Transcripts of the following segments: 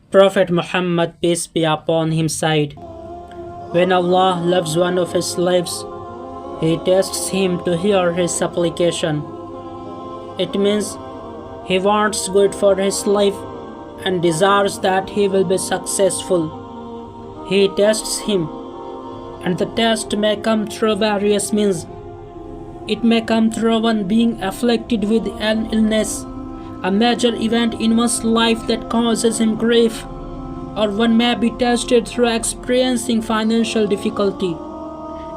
Prophet Muhammad, peace be upon him, said, when Allah loves one of his slaves, he tests him to hear his supplication. It means he wants good for his slave and desires that he will be successful. He tests him, and the test may come through various means. It may come through one being afflicted with an illness, a major event in one's life that causes him grief, or one may be tested through experiencing financial difficulty.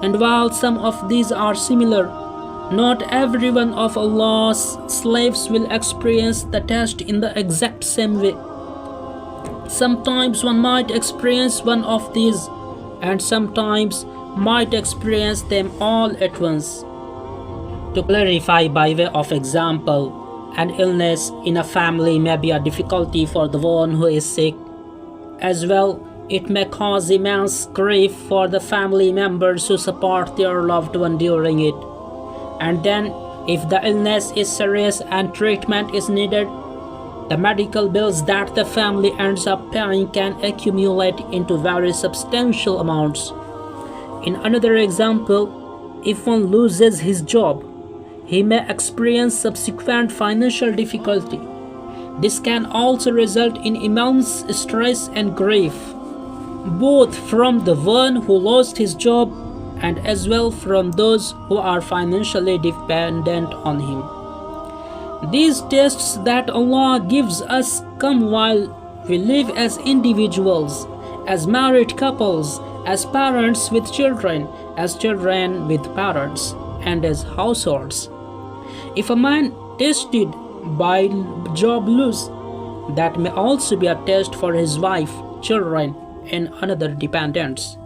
And while some of these are similar, not every one of Allah's slaves will experience the test in the exact same way. Sometimes one might experience one of these, and sometimes might experience them all at once. To clarify by way of example, an illness in a family may be a difficulty for the one who is sick. As well, it may cause immense grief for the family members who support their loved one during it. And then, if the illness is serious and treatment is needed, the medical bills that the family ends up paying can accumulate into very substantial amounts. In another example, if one loses his job, he may experience subsequent financial difficulty. This can also result in immense stress and grief, both from the one who lost his job and as well from those who are financially dependent on him. These tests that Allah gives us come while we live as individuals, as married couples, as parents with children, as children with parents, and as households. If a man tested by job loss, that may also be a test for his wife, children, and other dependents.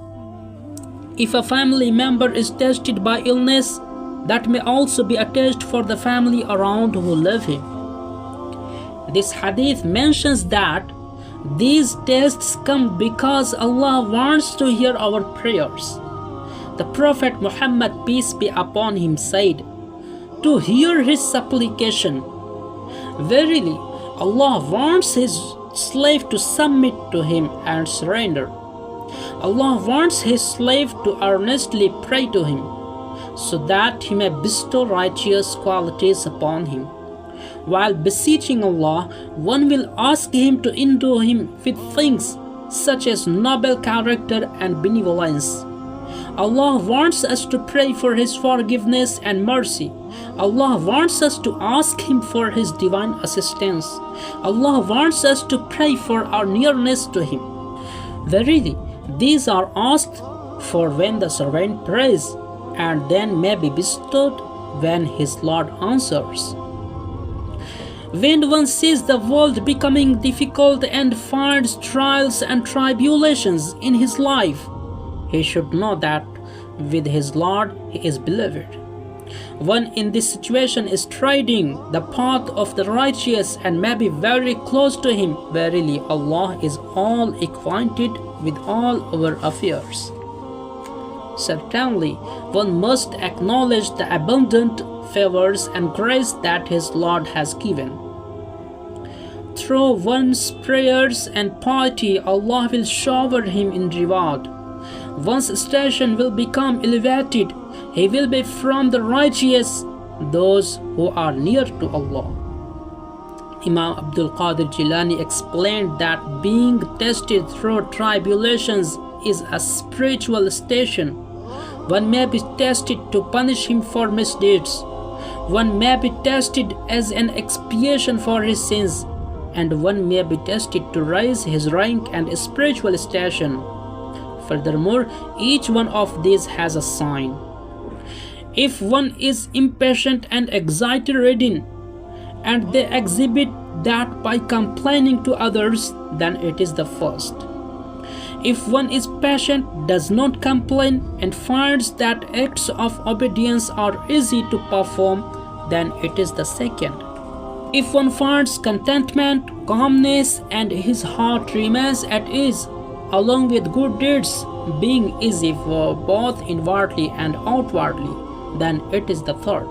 If a family member is tested by illness, that may also be a test for the family around who love him. This hadith mentions that these tests come because Allah wants to hear our prayers. The Prophet Muhammad, peace be upon him, said, to hear his supplication. Verily, Allah wants his slave to submit to him and surrender. Allah wants his slave to earnestly pray to him, so that he may bestow righteous qualities upon him. While beseeching Allah, one will ask him to endue him with things such as noble character and benevolence. Allah wants us to pray for his forgiveness and mercy. Allah wants us to ask him for his divine assistance. Allah wants us to pray for our nearness to him. Verily, these are asked for when the servant prays, and then may be bestowed when his Lord answers. When one sees the world becoming difficult and finds trials and tribulations in his life, he should know that with his Lord he is beloved. One in this situation is treading the path of the righteous and may be very close to him. Verily, Allah is all acquainted with all our affairs. Certainly, one must acknowledge the abundant favors and grace that his Lord has given. Through one's prayers and piety, Allah will shower him in reward. One's station will become elevated. He will be from the righteous, those who are near to Allah. Imam Abdul Qadir Jilani explained that being tested through tribulations is a spiritual station. One may be tested to punish him for misdeeds. One may be tested as an expiation for his sins, and one may be tested to raise his rank and spiritual station. Furthermore, each one of these has a sign. If one is impatient and anxiety-ridden, and they exhibit that by complaining to others, then it is the first. If one is patient, does not complain, and finds that acts of obedience are easy to perform, then it is the second. If one finds contentment, calmness, and his heart remains at ease, along with good deeds being easy for both inwardly and outwardly, then it is the third.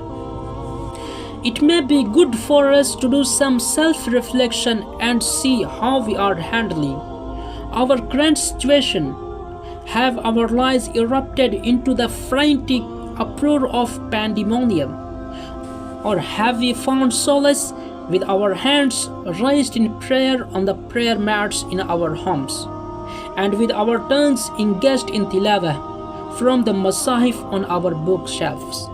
It may be good for us to do some self-reflection and see how we are handling our current situation. Have our lives erupted into the frantic uproar of pandemonium? Or have we found solace with our hands raised in prayer on the prayer mats in our homes, and with our tongues engaged in tilawah from the masahif on our bookshelves?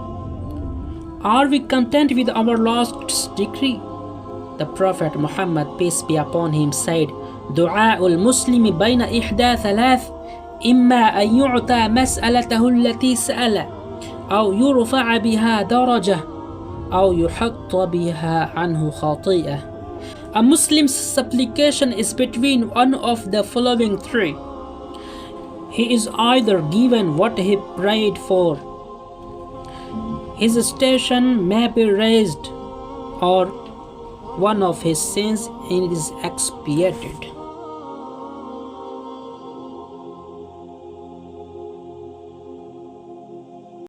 Are we content with our last decree? The Prophet Muhammad, peace be upon him, said, دعاء المسلم بين إحدى ثلاث إما أن يعطى مسألته التي سأل أو يرفع بها درجة أو يحط بها عنه خطيئة. A Muslim's supplication is between one of the following three. He is either given what he prayed for, his station may be raised, or one of his sins is expiated.